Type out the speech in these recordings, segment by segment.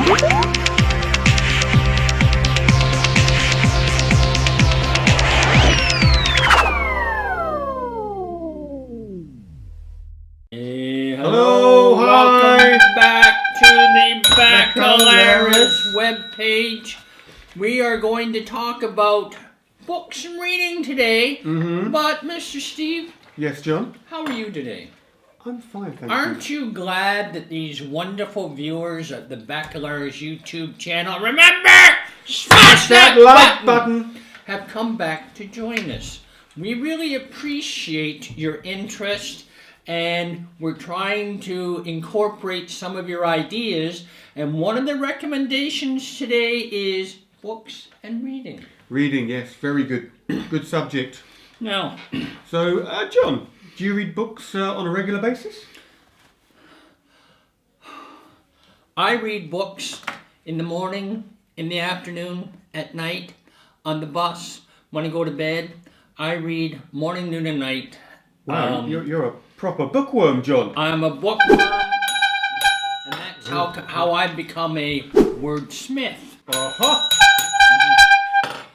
Hello, welcome back to the Bacalarus webpage. We are going to talk about books and reading today. But Mr. Steve, yes, John. how are you today? I'm fine, thank you. Aren't you glad that these wonderful viewers of the Bacalarus YouTube channel, remember, smash that like button, have come back to join us? We really appreciate your interest, and we're trying to incorporate some of your ideas. And one of the recommendations today is books and reading. Reading, yes, very good. Good subject. Now, so, John, do you read books on a regular basis? I read books in the morning, in the afternoon, at night, on the bus, when I go to bed. I read morning, noon, and night. Wow, you're a proper bookworm, John. I'm a bookworm, and that's how I've become a wordsmith.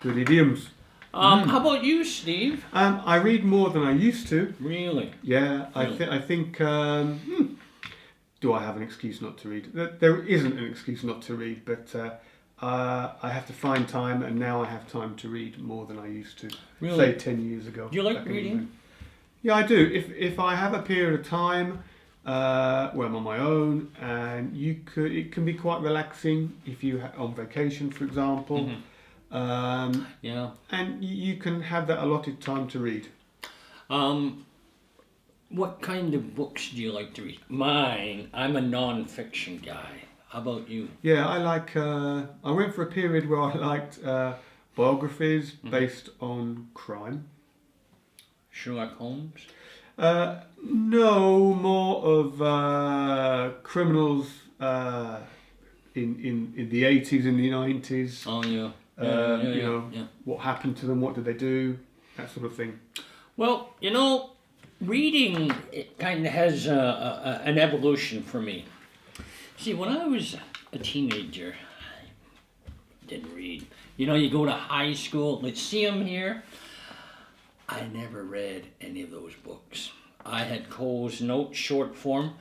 Good idioms. How about you, Steve? I read more than I used to. Really? Yeah, Really? I think. Do I have an excuse not to read? There isn't an excuse not to read, but I have to find time, and now I have time to read more than I used to. Really? Say 10 years ago. Do you like back in reading? England. Yeah, I do. If I have a period of time where I'm on my own, and it can be quite relaxing if you on vacation, for example. Yeah. And you can have that allotted time to read. What kind of books do you like to read? Mine, I'm a non-fiction guy. How about you? Yeah, I like. I went for a period where I liked biographies based on crime. Sherlock Holmes? No, more of criminals in the 80s, in the 90s. Oh, yeah. You know, what happened to them, what did they do, that sort of thing. Well, you know, reading, it kind of has an evolution for me. See, when I was a teenager, I didn't read. You know, you go to high school, let's see them here. I never read any of those books. I had Cole's Notes, short form.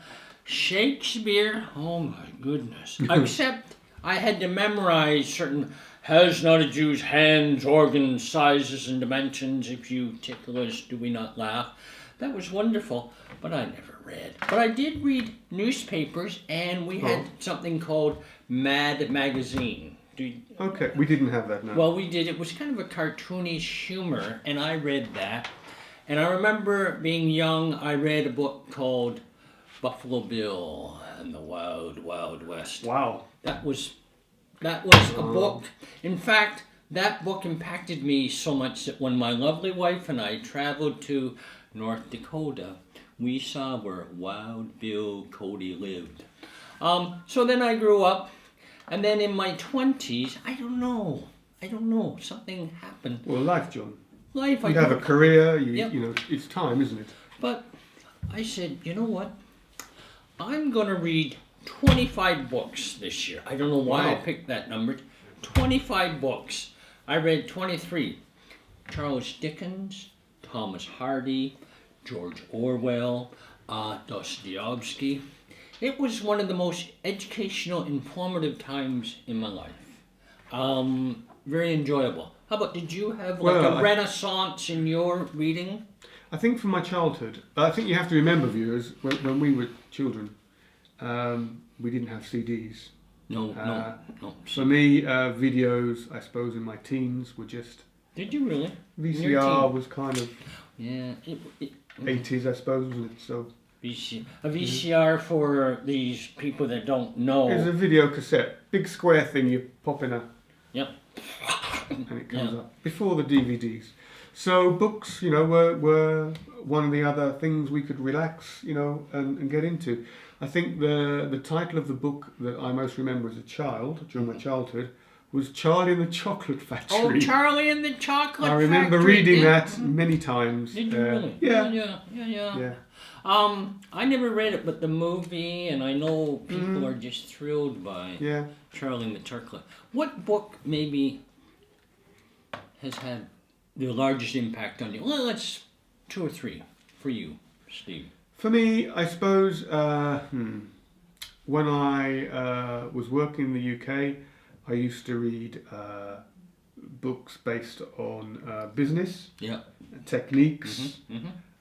Shakespeare, oh my goodness. Except I had to memorize certain, has not a Jew's hands, organs, sizes, and dimensions. If you tickle us, do we not laugh? That was wonderful, but I never read. But I did read newspapers, and we had something called Mad Magazine. Okay, we didn't have that, no. Well, we did. It was kind of a cartoonish humor, and I read that. And I remember being young, I read a book called Buffalo Bill and the Wild, Wild West. Wow. That was a book. In fact, that book impacted me so much that when my lovely wife and I traveled to North Dakota, we saw where Wild Bill Cody lived. So then I grew up, and then in my 20s, I don't know, something happened. Well, life, John. Life. You have a career, Yep. you know, it's time, isn't it? But I said, you know what? I'm going to read 25 books this year. I don't know why I picked that number. 25 books. I read 23. Charles Dickens, Thomas Hardy, George Orwell, Dostoevsky. It was one of the most educational, informative times in my life. Very enjoyable. How about, did you have a renaissance in your reading? I think from my childhood, I think you have to remember, viewers, when we were children, we didn't have CDs. No. For me, videos, I suppose, in my teens were just... Did you really? VCR was kind of... Yeah. 80s, I suppose, wasn't it? So... A VCR for these people that don't know. It's a video cassette. Big square thing, you pop in a... Yep. And it comes up. Before the DVDs. So books, you know, were one of the other things we could relax, you know, and get into. I think the title of the book that I most remember as a child, during my childhood, was Charlie and the Chocolate Factory. Oh, Charlie and the Chocolate I remember Factory. reading Yeah. that many times. Did you really? Yeah. Yeah. I never read it, but the movie, and I know people are just thrilled by Charlie and the Chocolate. What book maybe has had the largest impact on you? Well, let's 2 or 3 for you, Steve. For me, I suppose when I was working in the UK, I used to read books based on business, techniques.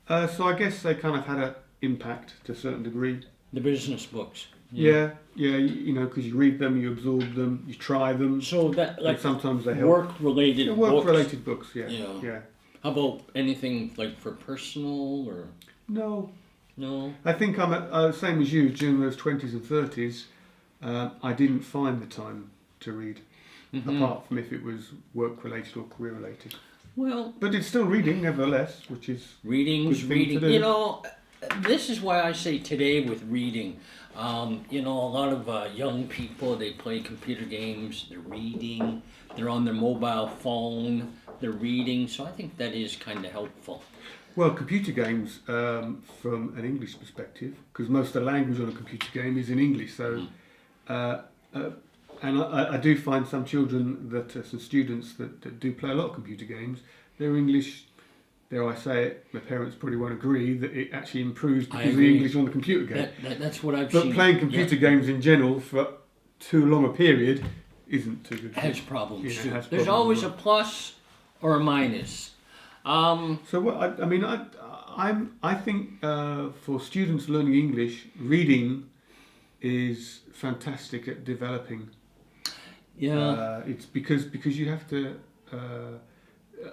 So I guess they kind of had an impact to a certain degree. The business books. Yeah, you know, because you read them, you absorb them, you try them. So that, like, sometimes they help. Work-related books. Work-related books, yeah. How about anything like for personal or? No. No. I think I'm same as you. During those 20s and 30s, I didn't find the time to read, apart from if it was work-related or career-related. Well, but it's still reading, nevertheless, which is reading. You know, this is why I say today with reading. You know, a lot of young people, they play computer games. They're reading. They're on their mobile phone. They're reading. So I think that is kind of helpful. Well, computer games, from an English perspective, because most of the language on a computer game is in English. So, and I do find some children some students that do play a lot of computer games, their English, dare I say it, my parents probably won't agree, that it actually improves because of the English on the computer game. That's what I've seen. But playing computer games in general for too long a period isn't too good. Has problems too. Has There's always a plus or a minus. So what I think for students learning English, reading is fantastic at developing. Yeah. It's because you have to.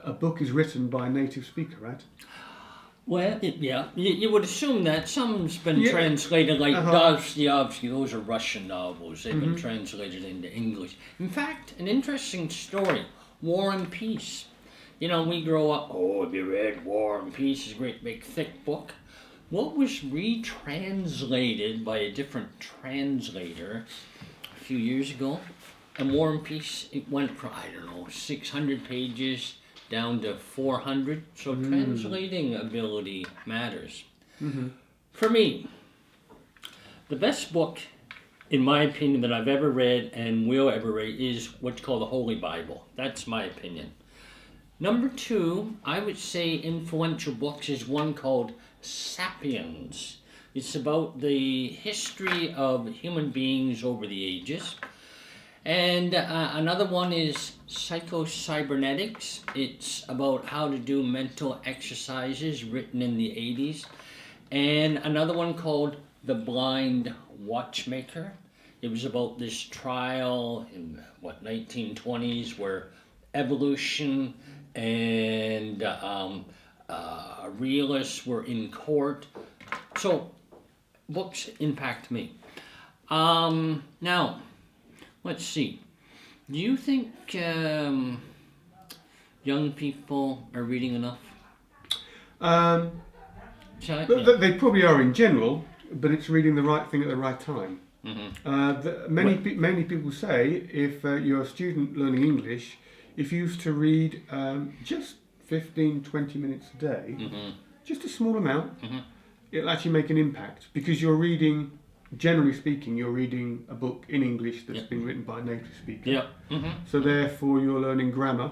A book is written by a native speaker, right? Well, you would assume that some's been translated, like Dostoevsky. Those are Russian novels. They've been translated into English. In fact, an interesting story: War and Peace. You know, we grow up, have you read War and Peace? It's a great big thick book. What was retranslated by a different translator a few years ago, and War and Peace, it went from, 600 pages down to 400. So translating ability matters. For me, the best book, in my opinion, that I've ever read and will ever read is what's called the Holy Bible. That's my opinion. Number 2, I would say influential books is one called Sapiens. It's about the history of human beings over the ages. And another one is Psycho-Cybernetics. It's about how to do mental exercises, written in the 80s. And another one called The Blind Watchmaker. It was about this trial in, 1920s, where evolution and realists were in court. So, books impact me. Now, let's see. Do you think young people are reading enough? They probably are in general, but it's reading the right thing at the right time. Many people say if you're a student learning English, if you used to read just 15-20 minutes a day, just a small amount, it'll actually make an impact, because you're reading, generally speaking, you're reading a book in English that's been written by a native speaker. So therefore you're learning grammar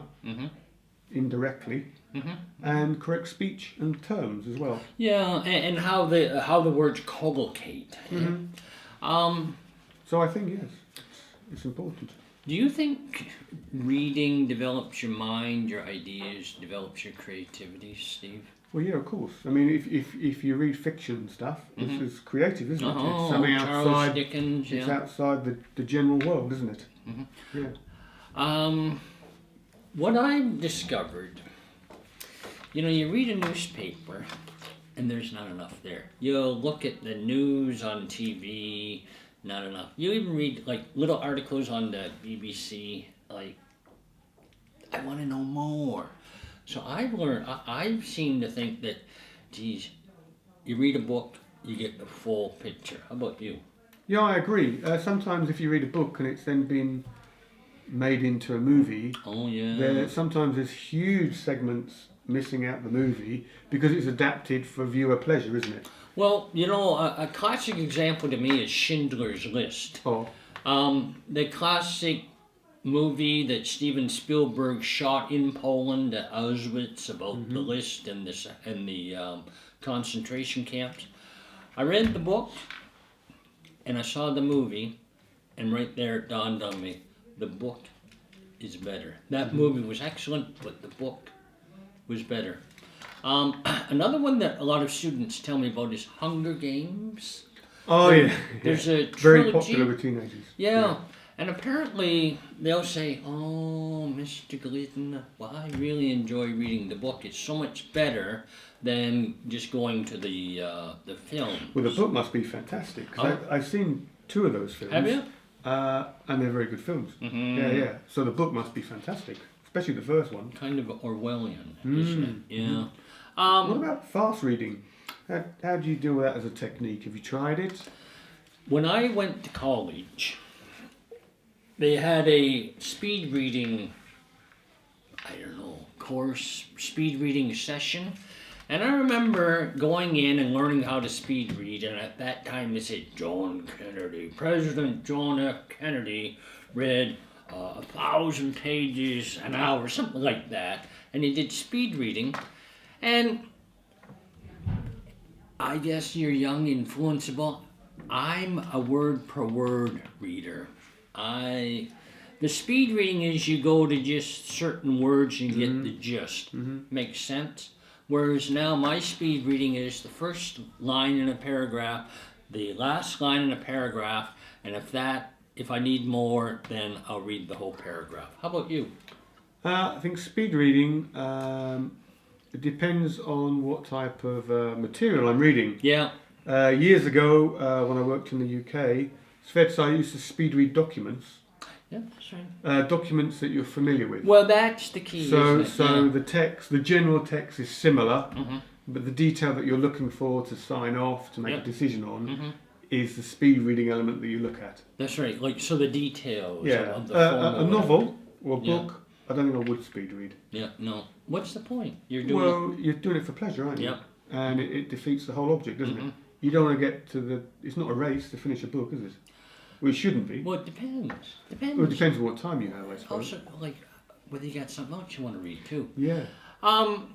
indirectly, and correct speech and terms as well. Yeah, and how the words collocate. So I think, yes, it's important. Do you think reading develops your mind, your ideas, develops your creativity, Steve? Well, yeah, of course. I mean, if you read fiction stuff, this is creative, isn't it? It's something outside Dickens, it's outside the general world, isn't it? What I've discovered, you read a newspaper, and there's not enough there. You look at the news on TV, not enough. You even read like little articles on the BBC, like, I want to know more. So I've seemed to think that, geez, you read a book, you get the full picture. How about you? Yeah, I agree. Sometimes if you read a book and it's then been made into a movie, Oh yeah. sometimes there's huge segments missing out the movie because it's adapted for viewer pleasure, isn't it? Well, you know, a classic example to me is Schindler's List. Oh, The classic movie that Steven Spielberg shot in Poland at Auschwitz about the list and the concentration camps. I read the book and I saw the movie, and right there it dawned on me: the book is better. That movie was excellent, but the book was better. Another one that a lot of students tell me about is Hunger Games. oh yeah. There's a Very trilogy. popular with teenagers. Yeah. And apparently they'll say, "Oh, Mr. Glidden, well, I really enjoy reading the book. It's so much better than just going to the film." Well, the book must be fantastic. 'Cause I've seen 2 of those films. Have you? And they're very good films. Mm-hmm. Yeah. So the book must be fantastic, especially the first one. Kind of Orwellian, isn't it? Yeah. What about fast reading? How do you do that as a technique? Have you tried it? When I went to college, they had a speed reading, course, speed reading session. And I remember going in and learning how to speed read, and at that time they said John Kennedy, President John F. Kennedy read 1,000 pages an hour, something like that. And he did speed reading. And I guess you're young, influenceable. I'm a word per word reader. The speed reading is you go to just certain words and get the gist. Makes sense? Whereas now my speed reading is the first line in a paragraph, the last line in a paragraph, and if I need more, then I'll read the whole paragraph. How about you? I think speed reading, it depends on what type of material I'm reading. Yeah. Years ago, when I worked in the UK, it's fair to say I used to speed read documents. Yeah, that's right. Documents that you're familiar with. Well, that's the key. So isn't it? the general text is similar, but the detail that you're looking for to sign off, to make a decision on, is the speed reading element that you look at. That's right. Like, so the details Yeah, of the form. a novel or a Yeah. book, I don't think I would speed read. Yeah, no. What's the point? You're doing You're doing it for pleasure, aren't you? Yep. And it defeats the whole object, doesn't it? You don't want to get to it's not a race to finish a book, is it? Well, it shouldn't be. Well, it depends. Well, it depends on what time you have, I suppose. Also, like, whether you got something else you want to read, too. Yeah. How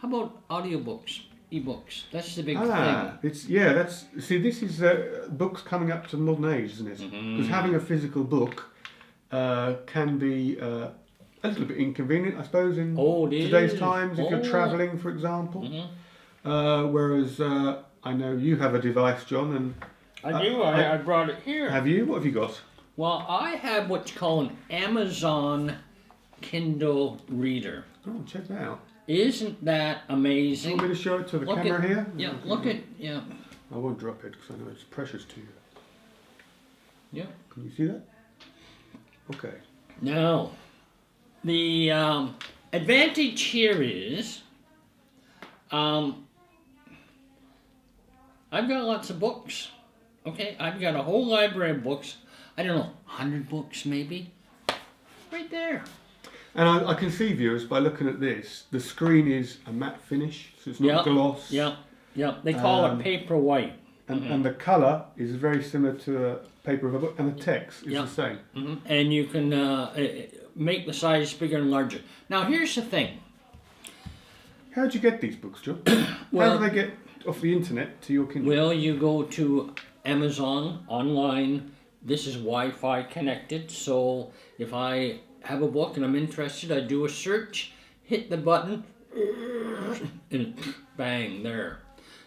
about audiobooks, ebooks? That's the big thing. This is books coming up to the modern age, isn't it? Because having a physical book can be a little bit inconvenient, I suppose, in today's times, if you're travelling, for example. Whereas I know you have a device, John, and I do. I brought it here. have you? What have you got? Well, I have what's called an Amazon Kindle Reader. Oh, check that out. Isn't that amazing? You want me to show it to the camera here? Yeah, look at, yeah. I won't drop it because I know it's precious to you. Yeah. Can you see that? Okay. Now, the advantage here is I've got lots of books. Okay, I've got a whole library of books. I don't know, 100 books maybe. Right there. And I can see, viewers, by looking at this, the screen is a matte finish, so it's not gloss. Yeah. They call it paper white. And the colour is very similar to a paper of a book, and the text is the same. And you can make the size bigger and larger. Now, here's the thing. How do you get these books, John? How do they get off the internet to your Kindle? Well, you go to Amazon online. This is Wi-Fi connected, so if I have a book and I'm interested, I do a search, hit the button, and bang, there.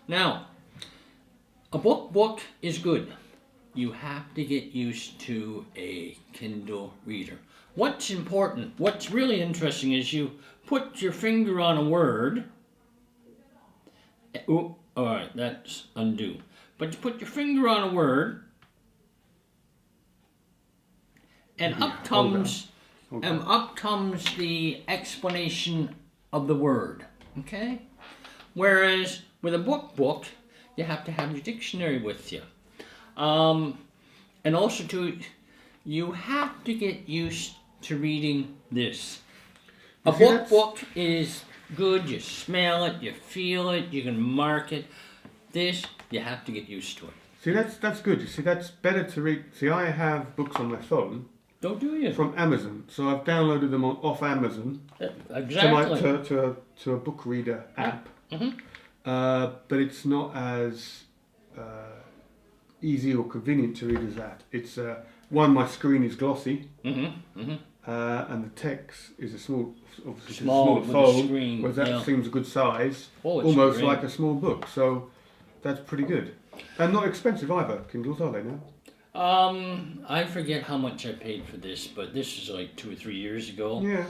Now, a book is good. You have to get used to a Kindle reader. What's important, what's really interesting is you put your finger on a word. Oh, all right, that's undo. But you put your finger on a word, and up comes the explanation of the word. Okay? Whereas with a book, you have to have your dictionary with you. And also you have to get used to reading this. You A see, book is good, you smell it, you feel it, you can mark it. This, you have to get used to it. See, that's good. You see, that's better to read. See, I have books on my phone Don't do you? from Amazon, so I've downloaded them off Amazon Exactly. to a book reader app. Mhm. But it's not as easy or convenient to read as that. It's one, my screen is glossy, and the text is obviously it's a Small small with a phone, screen, whereas that yeah. seems a good size, Oh, it's almost great. like a small book. So that's pretty good, and not expensive either. Kindles, are they now? I forget how much I paid for this, but this is like 2 or 3 years ago. Yeah.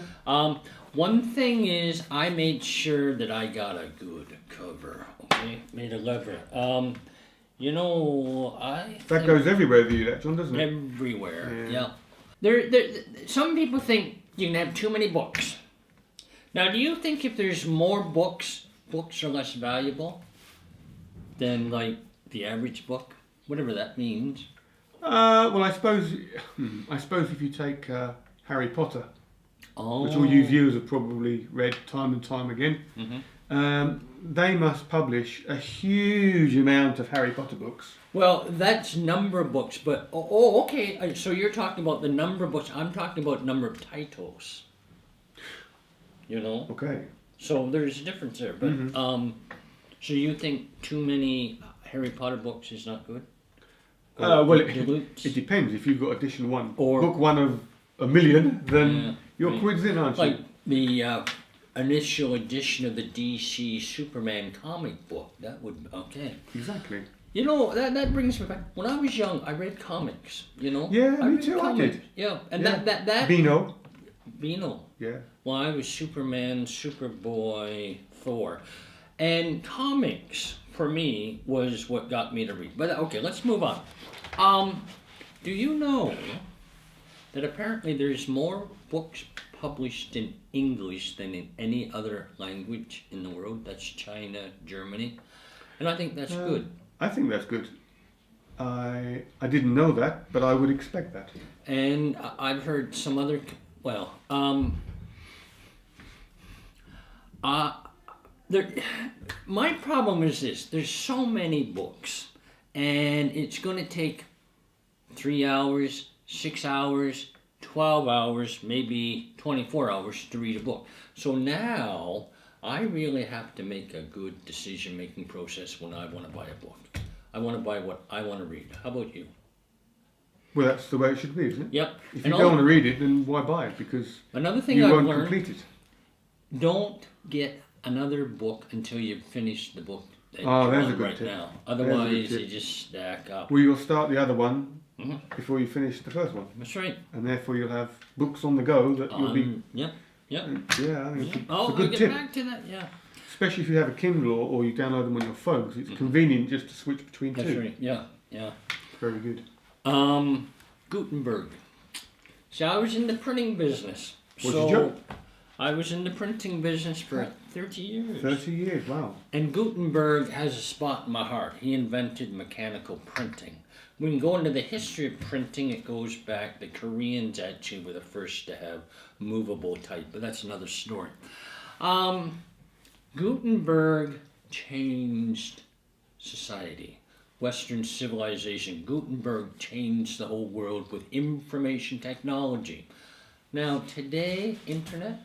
One thing is, I made sure that I got a good cover. Okay, made a lever. I That think goes everywhere with you, that John, doesn't it? everywhere. Yeah. Yeah. Some people think you can have too many books. Now, do you think if there's more books are less valuable than like the average book, whatever that means? Well, I suppose if you take Harry Potter, Oh. which all you viewers have probably read time and time again, they must publish a huge amount of Harry Potter books. Well, that's number of books, but okay. So you're talking about the number of books. I'm talking about number of titles. Okay. So there's a difference there. But so you think too many Harry Potter books is not good? Well, dilutes? it depends. If you've got edition one, Or- book one of a million, then Yeah, you're right. quids in, aren't you? Like the initial edition of the DC Superman comic book. That would okay. Exactly. That brings me back. When I was young, I read comics. Yeah, I me read too, I comics. did. Yeah, and Yeah. that Beano. Beano. Yeah. Well, I was Superman, Superboy, Thor. And comics, for me, was what got me to read. But okay, let's move on. Do you know that apparently there's more books published in English than in any other language in the world? That's China, Germany. And I think that's good. I think that's good. I didn't know that, but I would expect that. And I've heard some other, my problem is this: there's so many books, and it's going to take 3 hours, 6 hours, 12 hours, maybe 24 hours to read a book. So now I really have to make a good decision-making process when I want to buy a book. I want to buy what I want to read. How about you? Well, that's the way it should be, isn't it? Yep. If you don't want to read it, then why buy it? Because Another thing you I've won't learned: complete it. don't get another book until you've finished the book that Oh, you're there's on a good right tip. now. There's a good Otherwise, tip. you just stack up. Well, you'll start the other one Mhm. before you finish the first one, That's right. and therefore you'll have books on the go that you'll be. Yep. Yeah, I think it's Yeah. it's Oh, a I'll good get tip. back to that. Yeah. Especially if you have a Kindle or you download them on your phone, 'cause it's convenient just to switch between That's two. right. Yeah. Yeah. Very good. Gutenberg. See, I was in the printing business. What's your job? I was in the printing business for 30 years. 30 years, wow. And Gutenberg has a spot in my heart. He invented mechanical printing. We can go into the history of printing. It goes back, the Koreans actually were the first to have movable type, but that's another story. Gutenberg changed society, Western civilization. Gutenberg changed the whole world with information technology. Now, today, internet,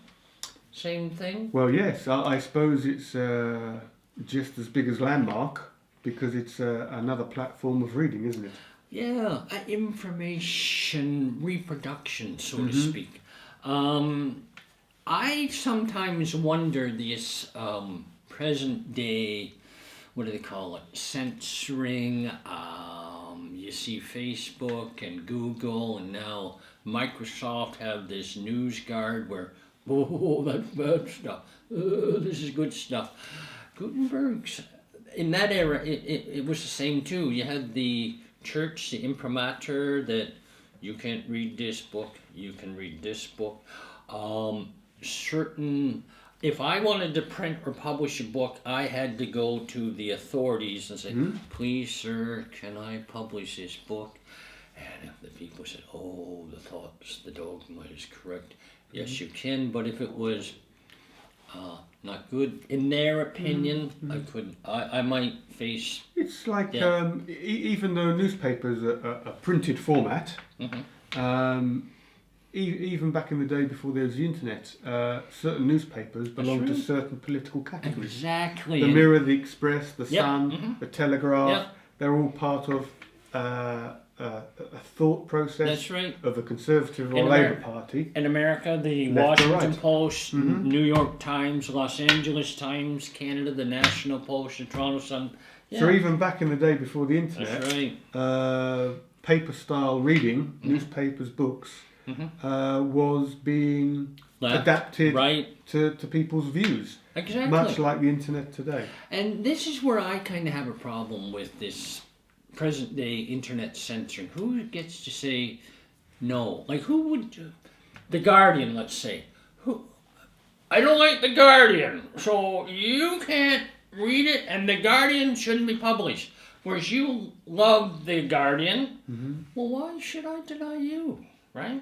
same thing. Well, yes, I suppose it's just as big as Landmark because it's another platform of reading, isn't it? Yeah, information reproduction, so to speak. I sometimes wonder this present day, what do they call it, censoring. You see Facebook and Google and now Microsoft have this news guard where, oh, that's bad stuff. This is good stuff. Gutenberg's, in that era, it was the same too. You had the church, the imprimatur, that you can't read this book, you can read this book. If I wanted to print or publish a book, I had to go to the authorities and say, please, sir, can I publish this book? And if the people said, "Oh, the thoughts, the dogma is correct," yes, you can. But if it was not good in their opinion, I couldn't. I might face. It's like even though newspapers are a printed format, even back in the day before there was the internet, certain newspapers belonged to certain political categories. Exactly. The Mirror, the Express, the Sun, the Telegraph. Yep. They're all part of a thought process. That's right. Of the Conservative or Labour Party. In America, the Left or Washington right. Post, New York Times, Los Angeles Times, Canada, the National Post, the Toronto Sun. Yeah. So even back in the day before the internet, That's right. paper-style reading, newspapers, books, was being adapted to people's views. Exactly. Much like the internet today. And this is where I kind of have a problem with this present-day internet censoring. Who gets to say no? Like, who would... The Guardian, let's say. I don't like The Guardian, so you can't read it, and The Guardian shouldn't be published. Whereas you love The Guardian, well, why should I deny you, right?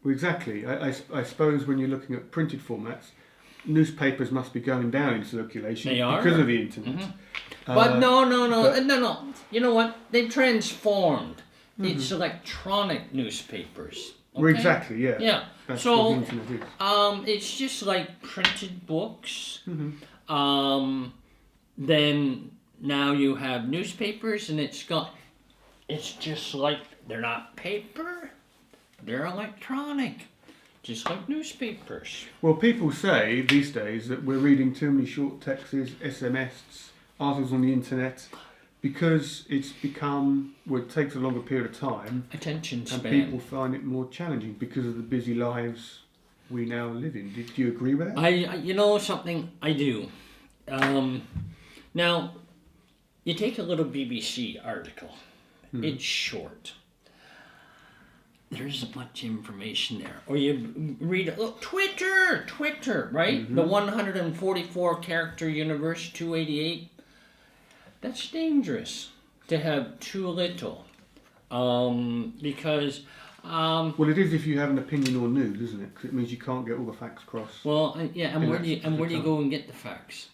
Well, exactly. I suppose when you're looking at printed formats, newspapers must be going down in circulation because of the internet. But no. You know what? They've transformed. It's electronic newspapers. Okay? Well, exactly, yeah. Yeah. That's So, what the internet is. it's just like printed books. Then now you have newspapers, and it's just like, they're not paper, they're electronic. Just like newspapers. Well, people say these days that we're reading too many short texts, SMS, articles on the internet, because it's become, well, it takes a longer period of time. Attention span. And people find it more challenging because of the busy lives we now live in. Do you agree with that? You know something? I do. Now, you take a little BBC article. It's short. There isn't much information there. Or you read, look, Twitter, right? The 144 character universe, 288. That's dangerous to have too little. Because... well, it is if you have an opinion or news, isn't it? Because it means you can't get all the facts across. Well, and where do you go and get the facts?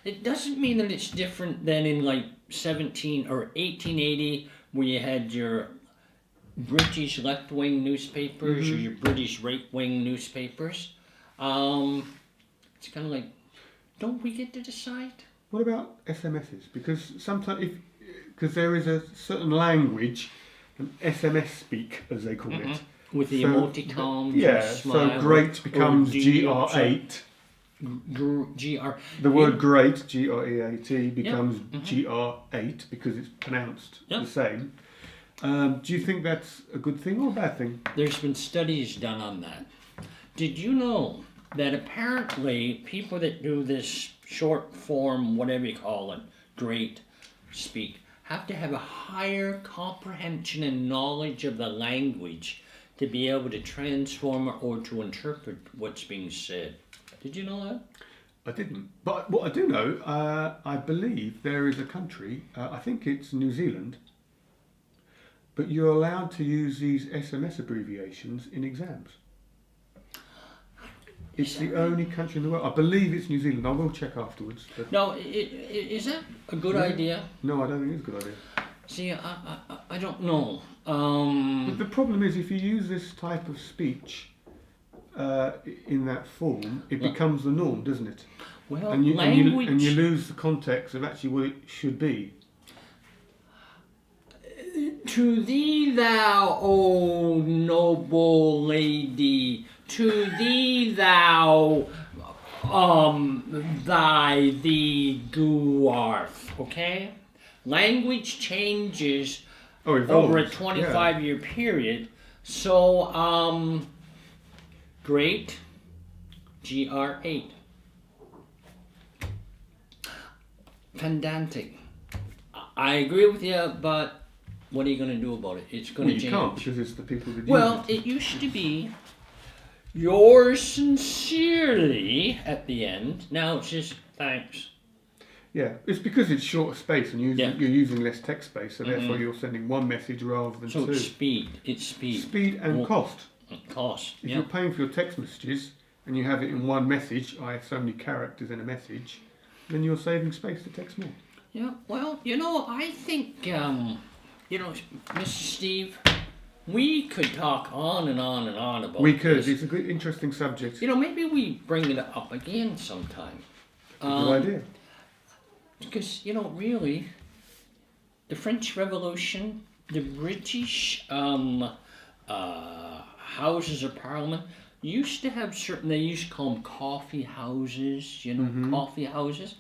It doesn't mean that it's different than in like 1880, where you had your British left-wing newspapers or your British right-wing newspapers. It's kind of like, don't we get to decide? What about SMSs? Because sometimes, because there is a certain language, an SMS speak, as they call it. With the emoticons. Yeah, smile, so great becomes GR8. The word great, GREAT, becomes GR8 because it's pronounced the same. Do you think that's a good thing or a bad thing? There's been studies done on that. Did you know that apparently people that do this short form, whatever you call it, great speak, have to have a higher comprehension and knowledge of the language to be able to transform or to interpret what's being said? Did you know that? I didn't. But what I do know, I believe there is a country, I think it's New Zealand, but you're allowed to use these SMS abbreviations in exams. It's the only country in the world. I believe it's New Zealand. I will check afterwards. But No, is that a good idea? no, I don't think it's a good idea. See, I don't know. But the problem is if you use this type of speech in that form, it becomes the norm, doesn't it? Well, and you language... lose the context of actually what it should be. To thee thou, O noble lady, to thee thou, thee dwarf, okay? Language changes over a 25-year period, so, great, GR8. Pedantic. I agree with you, but what are you going to do about it? It's going to change. You can't, because it's the people that use it. It used to be yours sincerely at the end. Now it's just thanks. Yeah, it's because it's shorter space and Yeah. you're using less text space, so therefore you're sending one message rather than So two. it's speed. It's speed. Speed and cost. Cost. If Yeah. you're paying for your text messages and you have it in one message, I have so many characters in a message, then you're saving space to text more. Yeah. Well, I think, Mr. Steve, we could talk on and on and on about We could. this. It's a good, interesting subject. Maybe we bring it up again sometime. Good idea. Because, really, the French Revolution, the British Houses of Parliament used to have they used to call them coffee houses, coffee houses,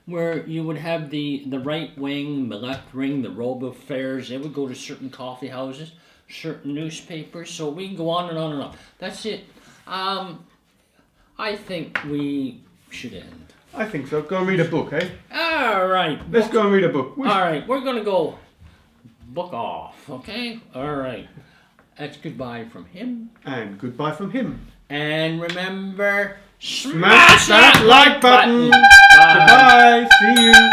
where you would have the right wing, the left wing, the Robespierres, they would go to certain coffee houses, certain newspapers, so we can go on and on and on. That's it. I think we should end. I think so. Go and read a book, eh? All right. Let's go and read a book. All right, we're going to go book off, okay? All right. That's goodbye from him. And goodbye from him. And remember, Smash that like button. Bye. Goodbye. See you.